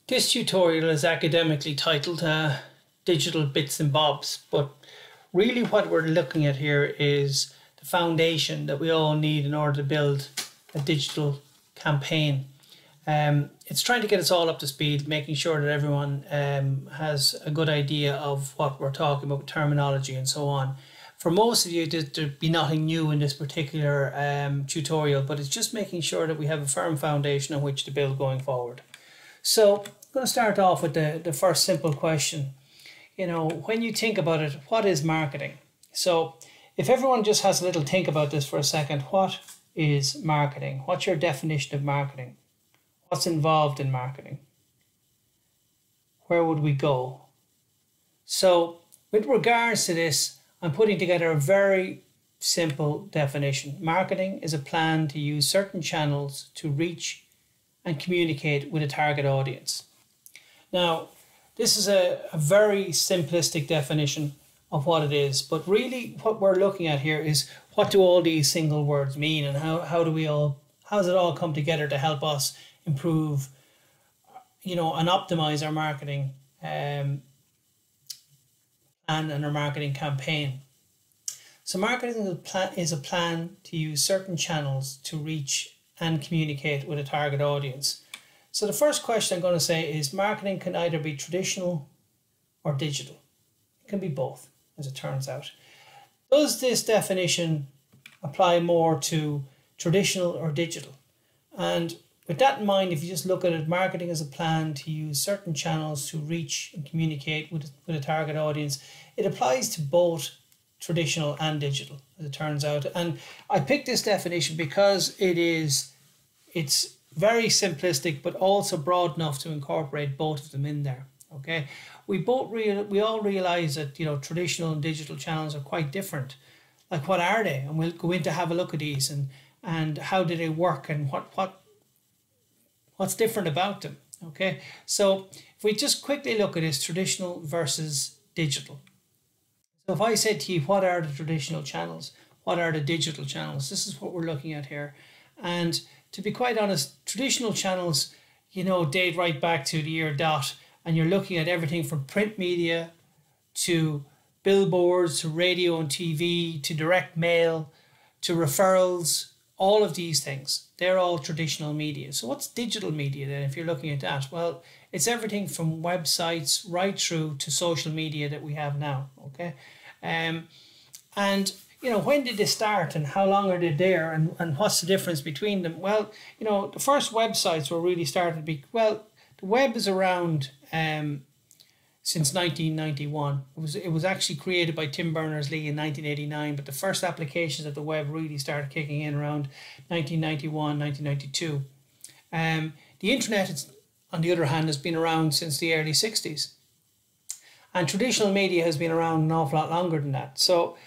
This tutorial is academically titled Digital Bits and Bobs, but really what we're looking at here is the foundation that we all need in order to build a digital campaign. It's trying to get us all up to speed, making sure that everyone has a good idea of what we're talking about with terminology and so on. For most of you, there'd be nothing new in this particular tutorial, but it's just making sure that we have a firm foundation on which to build going forward. So I'm going to start off with the first simple question. You know, when you think about it, what is marketing? So if everyone just has a little think about this for a second, what is marketing? What's your definition of marketing? What's involved in marketing? Where would we go? So with regards to this, I'm putting together a very simple definition. Marketing is a plan to use certain channels to reach and communicate with a target audience. Now, this is a very simplistic definition of what it is, but really what we're looking at here is what do all these single words mean, and how does it all come together to help us improve, and optimize our marketing plan and our marketing campaign. So marketing is a plan to use certain channels to reach and communicate with a target audience. So the first question I'm going to say is marketing can either be traditional or digital. It can be both, as it turns out. Does this definition apply more to traditional or digital? And with that in mind, if you just look at it, marketing is a plan to use certain channels to reach and communicate with a target audience. It applies to both traditional and digital, as it turns out. And I picked this definition because it's very simplistic, but also broad enough to incorporate both of them in there. Okay, we all realize that traditional and digital channels are quite different. Like, what are they? And we'll go in to have a look at these and how do they work and what's different about them. Okay, so if we just quickly look at this, traditional versus digital. So if I said to you, what are the traditional channels? What are the digital channels? This is what we're looking at here. And to be quite honest, traditional channels, date right back to the year dot, and you're looking at everything from print media to billboards to radio and TV to direct mail to referrals, all of these things. They're all traditional media. So what's digital media then, if you're looking at that? Well, it's everything from websites right through to social media that we have now. Okay, and when did they start and how long are they there, and what's the difference between them? Well, the first websites were really started to be, the web is around since 1991. It was actually created by Tim Berners-Lee in 1989, but the first applications of the web really started kicking in around 1991, 1992. The internet, on the other hand, has been around since the early 60s. And traditional media has been around an awful lot longer than that. So,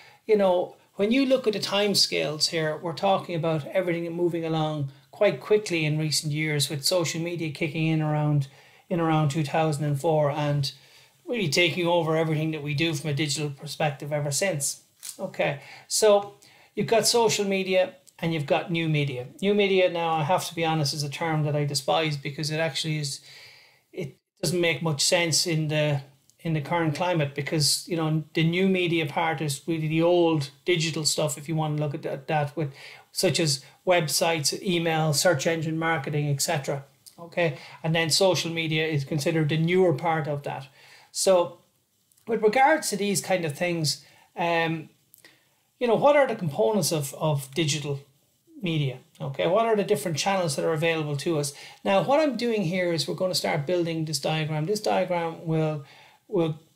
when you look at the time scales here, we're talking about everything moving along quite quickly in recent years, with social media kicking in around 2004 and really taking over everything that we do from a digital perspective ever since. Okay, so you've got social media and you've got new media. New media, now, I have to be honest, is a term that I despise because it doesn't make much sense in the current climate, because the new media part is really the old digital stuff, if you want to look at that, with such as websites, email, search engine marketing, etc. Okay, and then social media is considered the newer part of that. So with regards to these kind of things, what are the components of digital media? Okay, what are the different channels that are available to us? Now, what I'm doing here is we're going to start building this diagram. This diagram will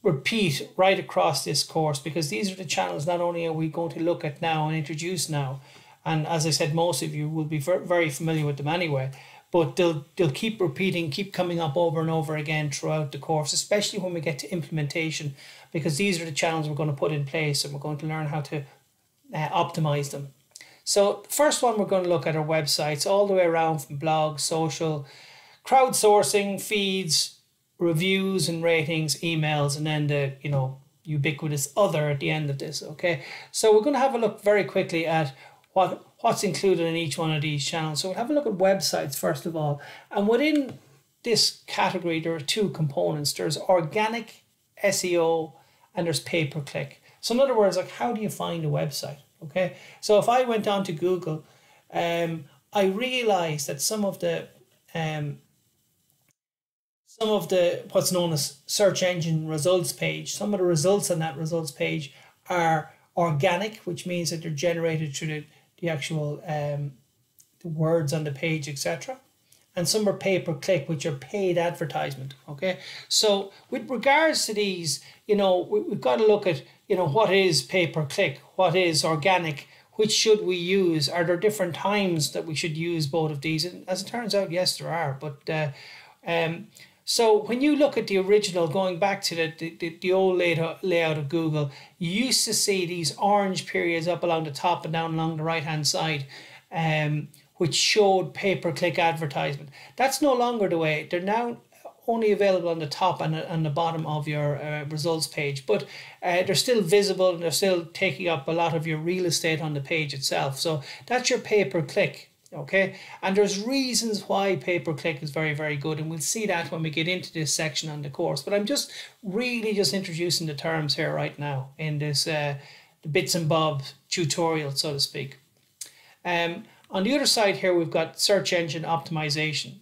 repeat right across this course, because these are the channels not only are we going to look at now and introduce now, and as I said, most of you will be very familiar with them anyway, but they'll keep repeating, keep coming up over and over again throughout the course, especially when we get to implementation, because these are the channels we're going to put in place and we're going to learn how to optimize them. So the first one we're going to look at are websites, all the way around from blogs, social, crowdsourcing, feeds, reviews and ratings, emails, and then the ubiquitous other at the end of this. Okay, so we're going to have a look very quickly at what's included in each one of these channels. So we'll have a look at websites first of all, and within this category, there are two components. There's organic SEO and there's pay-per-click. So in other words, like, how do you find a website? Okay, so if I went on to Google, I realized that some of the what's known as search engine results page, some of the results on that results page are organic, which means that they're generated through the actual the words on the page, etc. And some are pay-per-click, which are paid advertisement. Okay, so with regards to these, we've got to look at, what is pay-per-click, what is organic, which should we use? Are there different times that we should use both of these? And as it turns out, yes, there are. But so when you look at the original, going back to the old layout of Google, you used to see these orange periods up along the top and down along the right-hand side, which showed pay-per-click advertisement. That's no longer the way. They're now only available on the top and the bottom of your results page, but they're still visible and they're still taking up a lot of your real estate on the page itself. So that's your pay-per-click. Okay, and there's reasons why pay-per-click is very, very good, and we'll see that when we get into this section on the course. But I'm just introducing the terms here right now in this the bits and bobs tutorial, so to speak. On the other side here, we've got search engine optimization.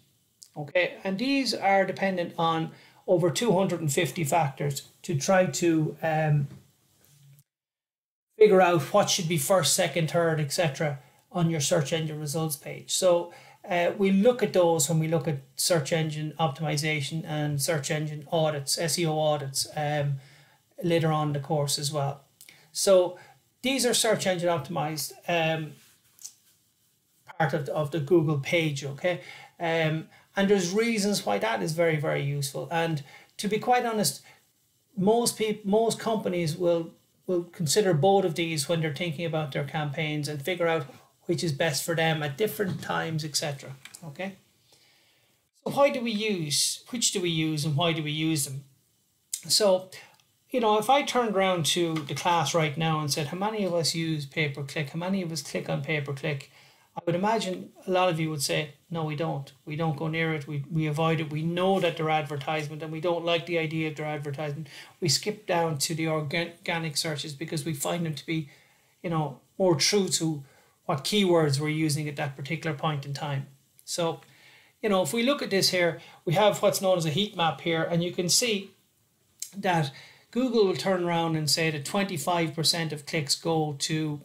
Okay, and these are dependent on over 250 factors to try to figure out what should be first, second, third, etc. on your search engine results page. So we look at those when we look at search engine optimization and search engine audits, SEO audits, later on in the course as well. So these are search engine optimized part of the Google page, okay? And there's reasons why that is very, very useful. And to be quite honest, most companies will consider both of these when they're thinking about their campaigns and figure out which is best for them at different times, etc. Okay. So which do we use and why do we use them? So, if I turned around to the class right now and said, how many of us use pay-per-click? How many of us click on pay-per-click? I would imagine a lot of you would say, no, we don't. We don't go near it. We avoid it. We know that they're advertisement and we don't like the idea of their advertisement. We skip down to the organic searches because we find them to be, more true to what keywords we're using at that particular point in time. So, if we look at this here, we have what's known as a heat map here, and you can see that Google will turn around and say that 25% of clicks go to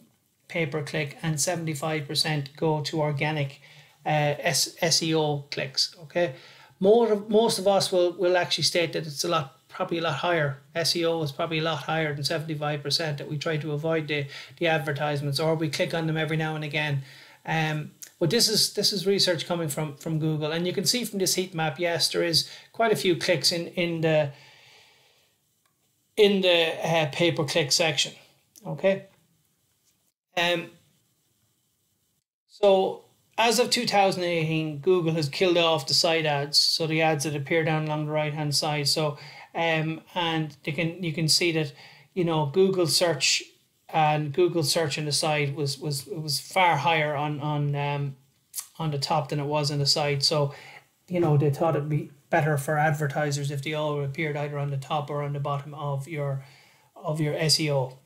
pay-per-click and 75% go to organic SEO clicks. Okay, most of us will actually state that it's probably a lot higher. SEO is probably a lot higher than 75%, that we try to avoid the advertisements, or we click on them every now and again. But this is research coming from Google, and you can see from this heat map, yes, there is quite a few clicks in the pay-per-click section. Okay. So as of 2018, Google has killed off the site ads, so the ads that appear down along the right hand side. So and you can see that Google search on the side was far higher on the top than it was on the side. So they thought it'd be better for advertisers if they all appeared either on the top or on the bottom of your SEO.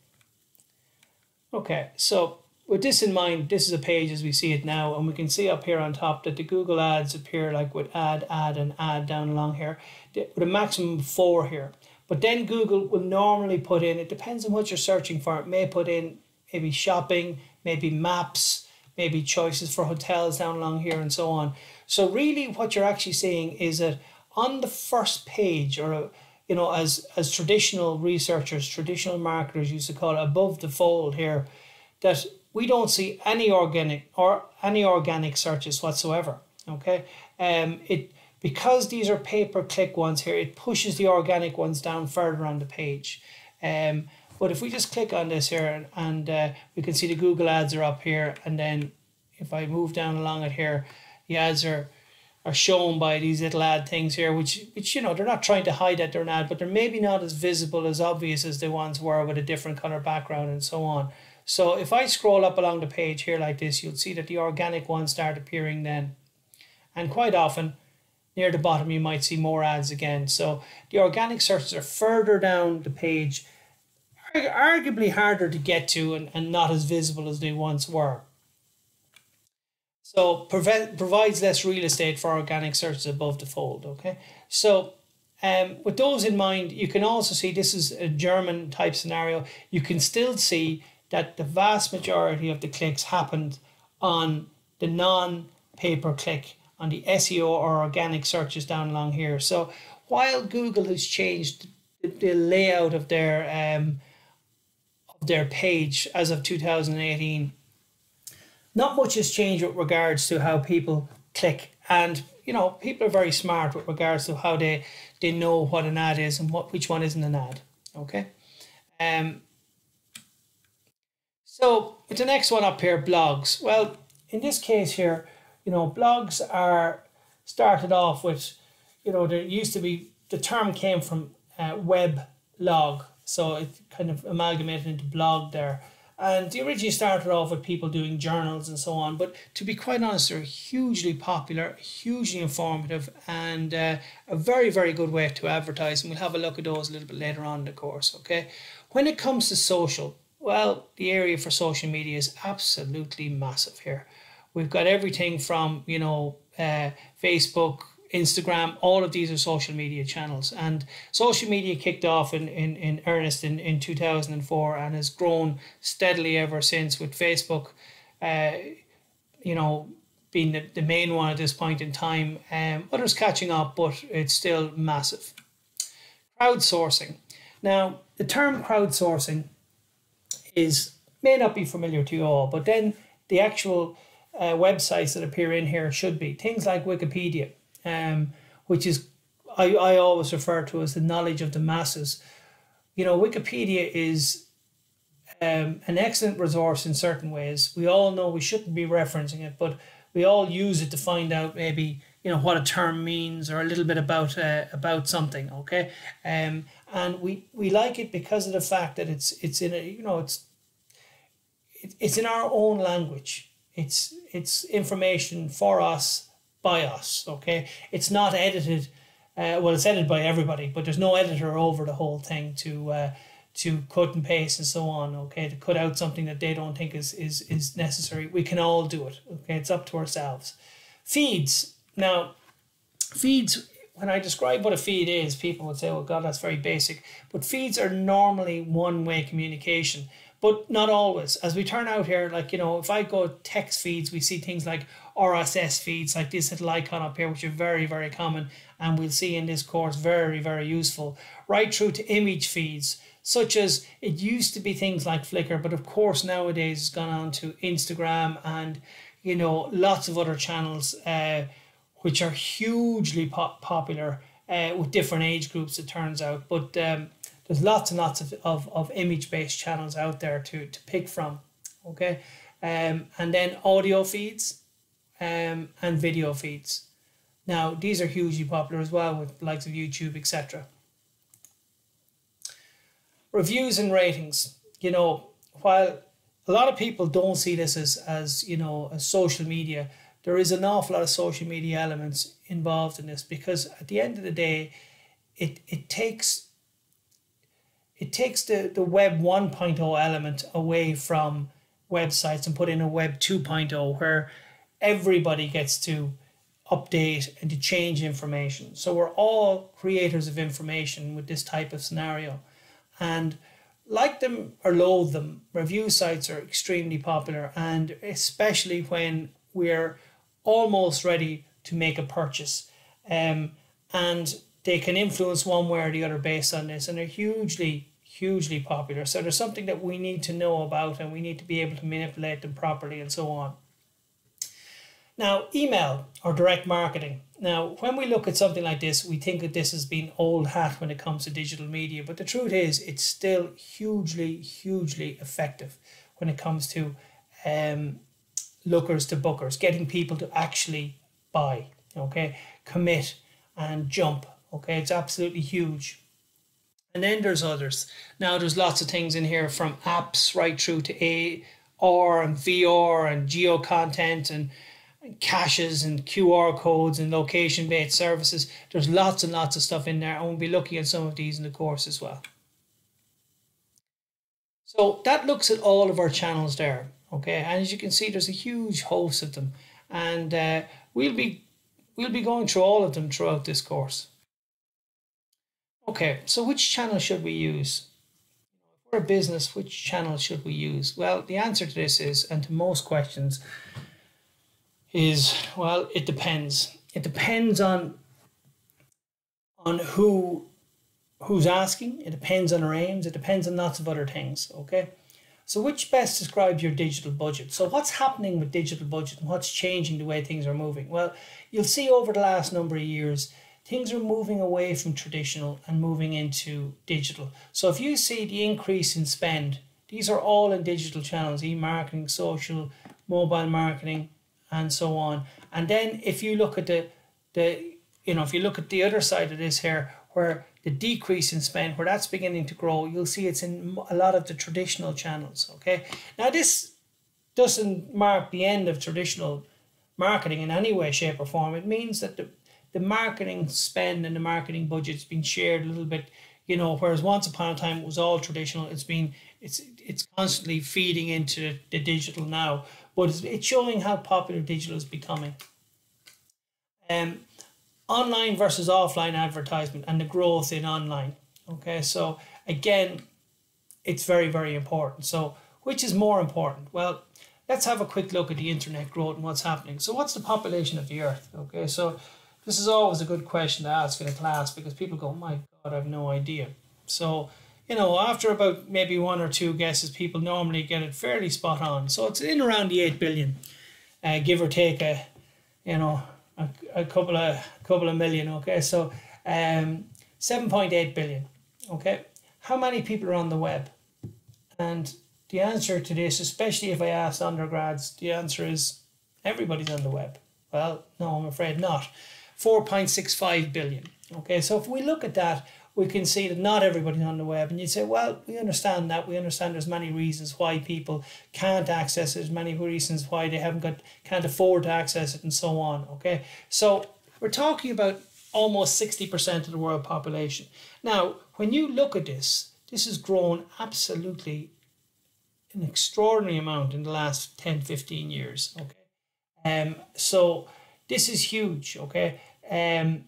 Okay, so with this in mind, this is a page as we see it now, and we can see up here on top that the Google ads appear like with add, and add down along here, with a maximum of 4 here. But then Google will normally put in, it depends on what you're searching for, it may put in maybe shopping, maybe maps, maybe choices for hotels down along here and so on. So really what you're actually seeing is that on the first page, or as traditional researchers, traditional marketers used to call it, above the fold here, that we don't see any organic searches whatsoever. Okay, because these are pay-per-click ones here, it pushes the organic ones down further on the page. But if we just click on this here and we can see the Google ads are up here, and then if I move down along it here, the ads are shown by these little ad things here, which they're not trying to hide that they're an ad, but they're maybe not as visible, as obvious as the ones were with a different color background and so on. So if I scroll up along the page here like this, you'll see that the organic ones start appearing then. And quite often, near the bottom you might see more ads again. So the organic searches are further down the page, arguably harder to get to and not as visible as they once were. So provides less real estate for organic searches above the fold. Okay, so with those in mind, you can also see this is a German type scenario. You can still see that the vast majority of the clicks happened on the non-pay-per-click, on the SEO or organic searches down along here. So while Google has changed the layout of their page as of 2018, not much has changed with regards to how people click. And you know, people are very smart with regards to how they know what an ad is and which one isn't an ad. Okay. So with the next one up here, blogs. Well, in this case here, you know, blogs are started off with, you know, there used to be, the term came from web log. So it kind of amalgamated into blog there. And they originally started off with people doing journals and so on. But to be quite honest, they're hugely popular, hugely informative, and a very, very good way to advertise. And we'll have a look at those a little bit later on in the course, okay? When it comes to social, well, the area for social media is absolutely massive here. We've got everything from, you know, Facebook, Instagram, all of these are social media channels. And social media kicked off in earnest in 2004 and has grown steadily ever since, with Facebook, you know, being the main one at this point in time. Others catching up, but it's still massive. Crowdsourcing. Now, the term crowdsourcing may not be familiar to you all, but then the actual websites that appear in here should be things like Wikipedia, which is I always refer to as the knowledge of the masses. You know, Wikipedia is an excellent resource in certain ways. We all know we shouldn't be referencing it, but we all use it to find out maybe, you know, what a term means or a little bit about something. Okay, and we like it because of the fact that it's in a, you know, it's in our own language. It's information for us, by us. Okay, it's not edited. Well, it's edited by everybody, but there's no editor over the whole thing to cut and paste and so on. Okay, to cut out something that they don't think is necessary. We can all do it. Okay, it's up to ourselves. Feeds. Now, feeds. When I describe what a feed is, people would say, "Well, God, that's very basic." But feeds are normally one-way communication, but not always. As we turn out here, like, you know, if I go text feeds, we see things like RSS feeds, like this little icon up here, which are very, very common, and we'll see in this course very, very useful. Right through to image feeds, such as, it used to be things like Flickr, but of course nowadays it's gone on to Instagram and, you know, lots of other channels, which are hugely popular with different age groups, it turns out. But there's lots and lots of image-based channels out there to pick from. Okay, and then audio feeds and video feeds. Now, these are hugely popular as well with the likes of YouTube, etc. Reviews and ratings. You know, while a lot of people don't see this as you know, as social media, there is an awful lot of social media elements involved in this, because at the end of the day, it takes the Web 1.0 element away from websites and put in a Web 2.0 where everybody gets to update and to change information. So we're all creators of information with this type of scenario. And like them or loathe them, review sites are extremely popular, and especially when we're almost ready to make a purchase. And they can influence one way or the other based on this, and they're hugely popular. So there's something that we need to know about, and we need to be able to manipulate them properly and so on. Now, email or direct marketing. Now, when we look at something like this, we think that this has been old hat when it comes to digital media, but the truth is it's still hugely effective when it comes to lookers to bookers, getting people to actually buy, okay, commit and jump. Okay, it's absolutely huge. And then there's others. Now, there's lots of things in here, from apps right through to AR and VR and geo content and caches and QR codes and location-based services. There's lots and lots of stuff in there, and we'll be looking at some of these in the course as well. So that looks at all of our channels there, okay? And as you can see, there's a huge host of them, and we'll be going through all of them throughout this course. Okay, so which channel should we use? If we're a business, which channel should we use? Well, the answer to this is, and to most questions, is, well, it depends. It depends on who's asking. It depends on our aims. It depends on lots of other things, okay? So which best describes your digital budget? So what's happening with digital budget and what's changing the way things are moving? Well, you'll see over the last number of years, things are moving away from traditional and moving into digital. So if you see the increase in spend, these are all in digital channels, e-marketing, social, mobile marketing, and so on. And then if you look at if you look at the other side of this here, where the decrease in spend, where that's beginning to grow, you'll see it's in a lot of the traditional channels, okay? Now this doesn't mark the end of traditional marketing in any way, shape or form. It means that the marketing spend and the marketing budget's been shared a little bit, whereas once upon a time it was all traditional. It's constantly feeding into the digital now, but it's showing how popular digital is becoming. Online versus offline advertisement and the growth in online. Okay, so again, it's very, very important. So which is more important? Well, let's have a quick look at the internet growth and what's happening. So what's the population of the earth? Okay, so this is always a good question to ask in a class, because people go, my God, I have no idea. So, after about maybe one or two guesses, people normally get it fairly spot on. So it's in around the 8 billion, give or take a couple of million, okay? So 7.8 billion, okay? How many people are on the web? And the answer to this, especially if I ask undergrads, the answer is everybody's on the web. Well, no, I'm afraid not. 4.65 billion, okay? So if we look at that, we can see that not everybody's on the web. And you say, well, we understand that. We understand there's many reasons why people can't access it. There's many reasons why they can't afford to access it and so on, okay? So we're talking about almost 60% of the world population. Now, when you look at this has grown absolutely an extraordinary amount in the last 10, 15 years, okay? So this is huge, okay? And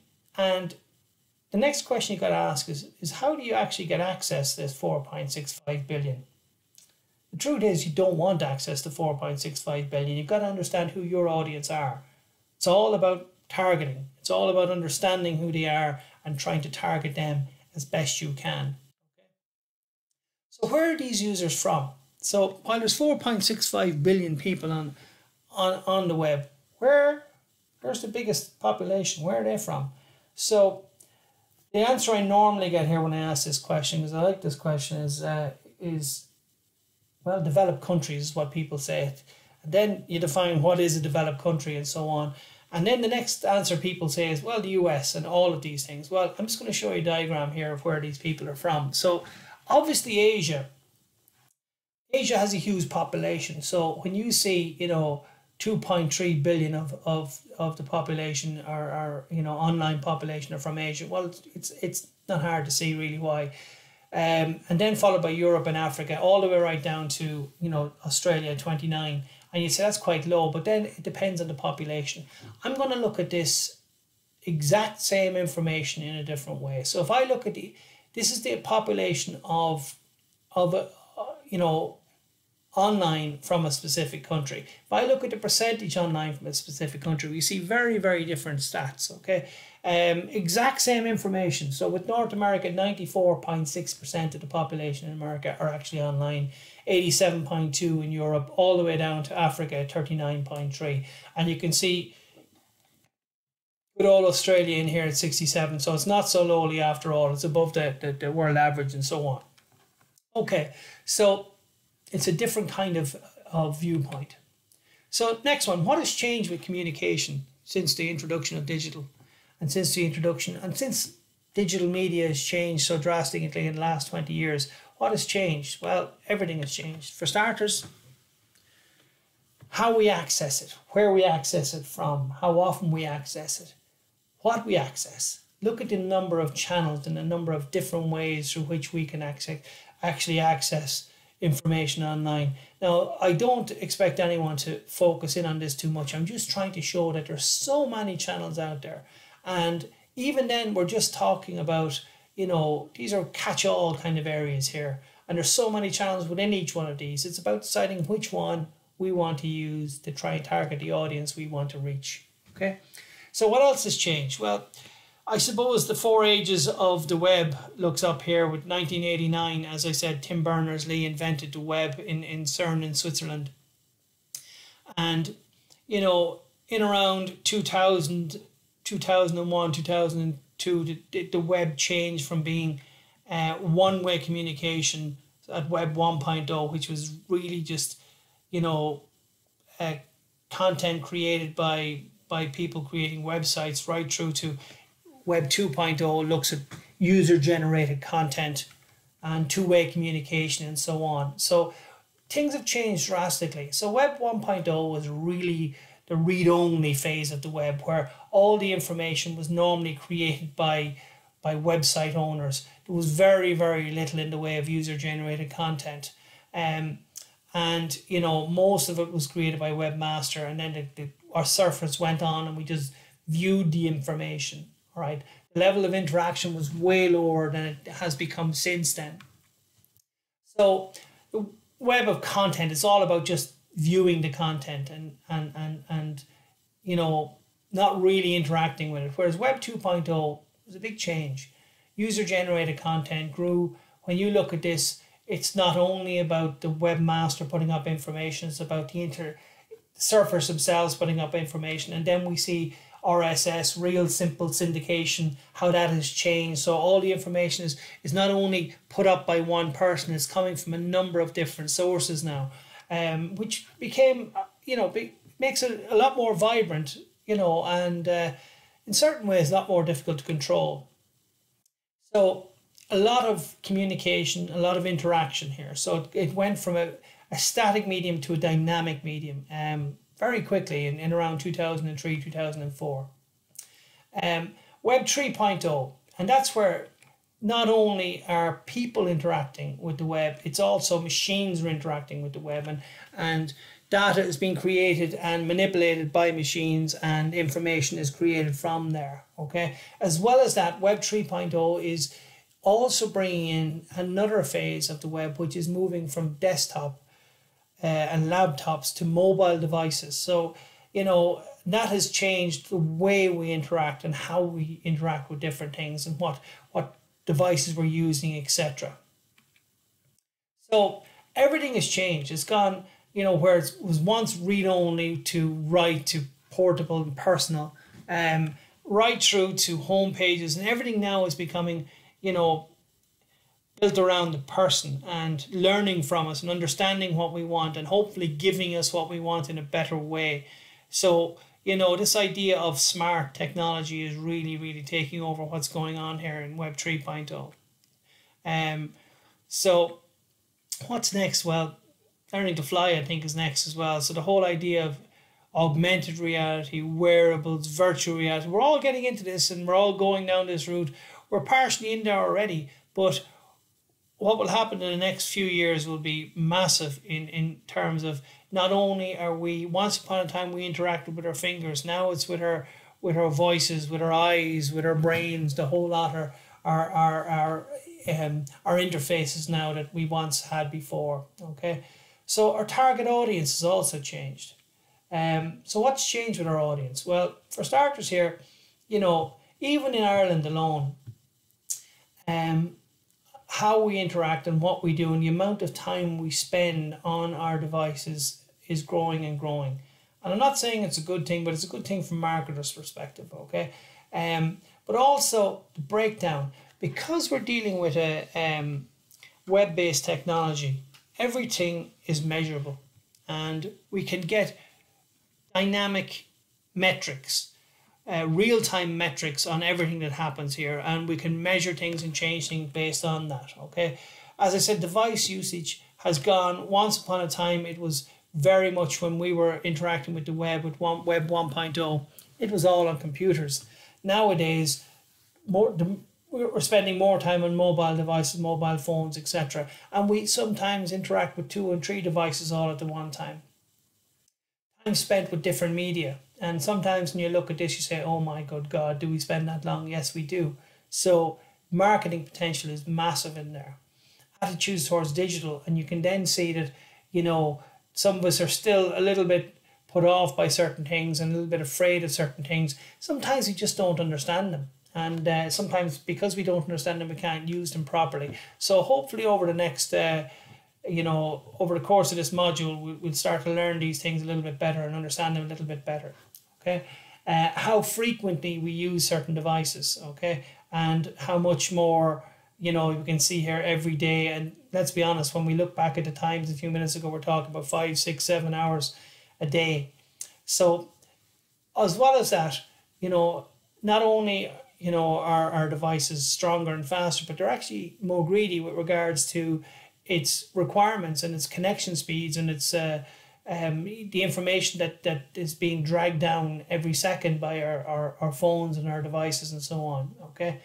the next question you got to ask is how do you actually get access to this 4.65 billion? The truth is you don't want access to 4.65 billion. You've got to understand who your audience are. It's all about targeting. It's all about understanding who they are and trying to target them as best you can. Okay. So where are these users from? So while there's 4.65 billion people on the web, where's the biggest population? Where are they from? So the answer I normally get here when I ask this question, because I like this question, is well, developed countries is what people say. And then you define what is a developed country and so on. And then the next answer people say is, well, the US and all of these things. Well, I'm just going to show you a diagram here of where these people are from. So obviously Asia has a huge population. So when you see, 2.3 billion of the population or online population are from Asia, well, it's not hard to see really why. And then followed by Europe and Africa, all the way right down to Australia, 29, and you say that's quite low, but then it depends on the population. I'm going to look at this exact same information in a different way. So if I look at this is the population of online from a specific country. If I look at the percentage online from a specific country, we see very, very different stats, okay? Exact same information. So with North America, 94.6% of the population in America are actually online, 87.2% in Europe, all the way down to Africa, 39.3%. And you can see with all Australia in here at 67%, so it's not so lowly after all. It's above the world average and so on. Okay, so it's a different kind of viewpoint. So next one, what has changed with communication since the introduction of digital? And since digital media has changed so drastically in the last 20 years, what has changed? Well, everything has changed. For starters, how we access it, where we access it from, how often we access it, what we access. Look at the number of channels and the number of different ways through which we can actually access information online. Now, I don't expect anyone to focus in on this too much. I'm just trying to show that there's so many channels out there. And even then, we're just talking about, you know, these are catch-all kind of areas here. And there's so many channels within each one of these. It's about deciding which one we want to use to try and target the audience we want to reach. Okay, so what else has changed? Well, I suppose the 4 ages of the web looks up here with 1989. As I said, Tim Berners-Lee invented the web in CERN in Switzerland. And, you know, in around 2000, 2001, 2002, the web changed from being one-way communication at Web 1.0, which was really just, you know, content created by people creating websites, right through to Web 2.0 looks at user-generated content and two-way communication and so on. So things have changed drastically. So Web 1.0 was really the read-only phase of the web, where all the information was normally created by website owners. There was very, very little in the way of user-generated content. And, you know, most of it was created by Webmaster, and then our surfers went on and we just viewed the information. Right, the level of interaction was way lower than it has become since then. So the web of content is all about just viewing the content and you know, not really interacting with it. Whereas Web 2.0 was a big change. User-generated content grew. When you look at this, it's not only about the webmaster putting up information, it's about the surfers themselves putting up information, and then we see RSS, real simple syndication, how that has changed. So all the information is not only put up by one person, it's coming from a number of different sources now, which became, you know, makes it a lot more vibrant, you know, and in certain ways a lot more difficult to control. So a lot of communication, a lot of interaction here. So it went from a static medium to a dynamic medium very quickly in around 2003, 2004. Web 3.0, and that's where not only are people interacting with the web, it's also machines are interacting with the web, and data is being created and manipulated by machines, and information is created from there. Okay, as well as that, Web 3.0 is also bringing in another phase of the web, which is moving from desktop and laptops to mobile devices. So, you know, that has changed the way we interact and how we interact with different things and what devices we're using, etc. So everything has changed. It's gone, you know, where it was once read-only to write to portable and personal, right through to home pages, and everything now is becoming, you know, built around the person and learning from us and understanding what we want and hopefully giving us what we want in a better way. So, you know, this idea of smart technology is really, really taking over what's going on here in Web 3.0. So what's next? Well, learning to fly, I think, is next as well. So the whole idea of augmented reality, wearables, virtual reality, we're all getting into this and we're all going down this route. We're partially in there already, but what will happen in the next few years will be massive in terms of not only are we, once upon a time we interacted with our fingers, now it's with our voices, with our eyes, with our brains, the whole lot our interfaces now that we once had before. Okay, so our target audience has also changed. So what's changed with our audience? Well, for starters here, you know, even in Ireland alone, how we interact and what we do and the amount of time we spend on our devices is growing and growing. And I'm not saying it's a good thing, but it's a good thing from marketers' perspective, okay? But also the breakdown, because we're dealing with a web-based technology, everything is measurable and we can get dynamic metrics, real-time metrics on everything that happens here, and we can measure things and change things based on that. Okay, as I said, device usage has gone. Once upon a time it was very much when we were interacting with the web, with Web 1.0, it was all on computers. Nowadays, we're spending more time on mobile devices, mobile phones, etc. And we sometimes interact with 2 and 3 devices all at the one time. Time spent with different media. And sometimes when you look at this, you say, oh my good God, do we spend that long? Yes, we do. So marketing potential is massive in there. Attitudes towards digital, and you can then see that, you know, some of us are still a little bit put off by certain things and a little bit afraid of certain things. Sometimes we just don't understand them. And sometimes because we don't understand them, we can't use them properly. So hopefully over the next, over the course of this module, we'll start to learn these things a little bit better and understand them a little bit better. Okay. How frequently we use certain devices. Okay. And how much more, you can see here every day. And let's be honest, when we look back at the times a few minutes ago, we're talking about 5, 6, 7 hours a day. So as well as that, not only are our devices stronger and faster, but they're actually more greedy with regards to its requirements and its connection speeds and its the information that is being dragged down every second by our phones and our devices and so on. Okay.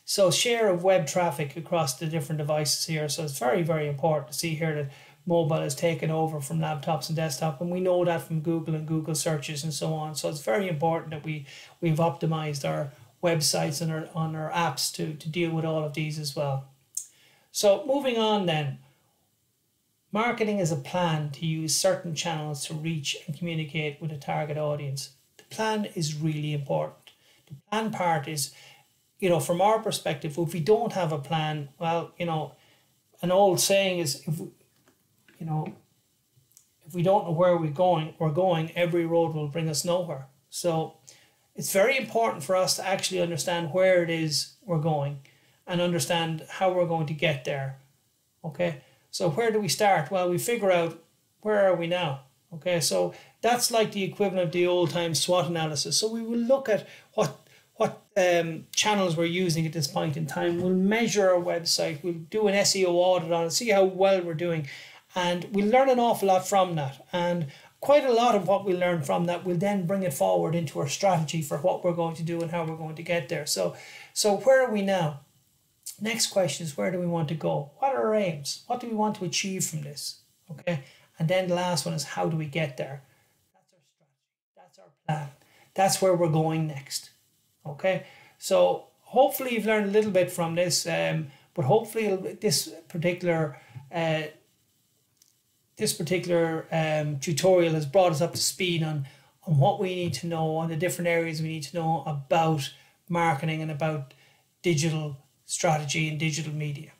So share of web traffic across the different devices here. So it's very, very important to see here that mobile is taken over from laptops and desktop, and we know that from Google and Google searches and so on. So it's very important that we've optimized our websites and on our apps to deal with all of these as well. So moving on then, marketing is a plan to use certain channels to reach and communicate with a target audience. The plan is really important. The plan part is, from our perspective, if we don't have a plan, well, an old saying is, if we don't know where we're going, every road will bring us nowhere. So it's very important for us to actually understand where it is we're going and understand how we're going to get there. Okay, so where do we start? Well, we figure out, where are we now? Okay, so that's like the equivalent of the old time SWOT analysis. So we will look at what channels we're using at this point in time. We'll measure our website. We'll do an SEO audit on it, see how well we're doing. And we'll learn an awful lot from that. And quite a lot of what we learn from that, we'll then bring it forward into our strategy for what we're going to do and how we're going to get there. So where are we now? Next question is, where do we want to go? What are our aims? What do we want to achieve from this? Okay. And then the last one is, how do we get there? That's our strategy. That's our plan. That's where we're going next. Okay. So hopefully you've learned a little bit from this, but hopefully this particular tutorial has brought us up to speed on what we need to know, on the different areas we need to know about marketing and about digital strategy and digital media.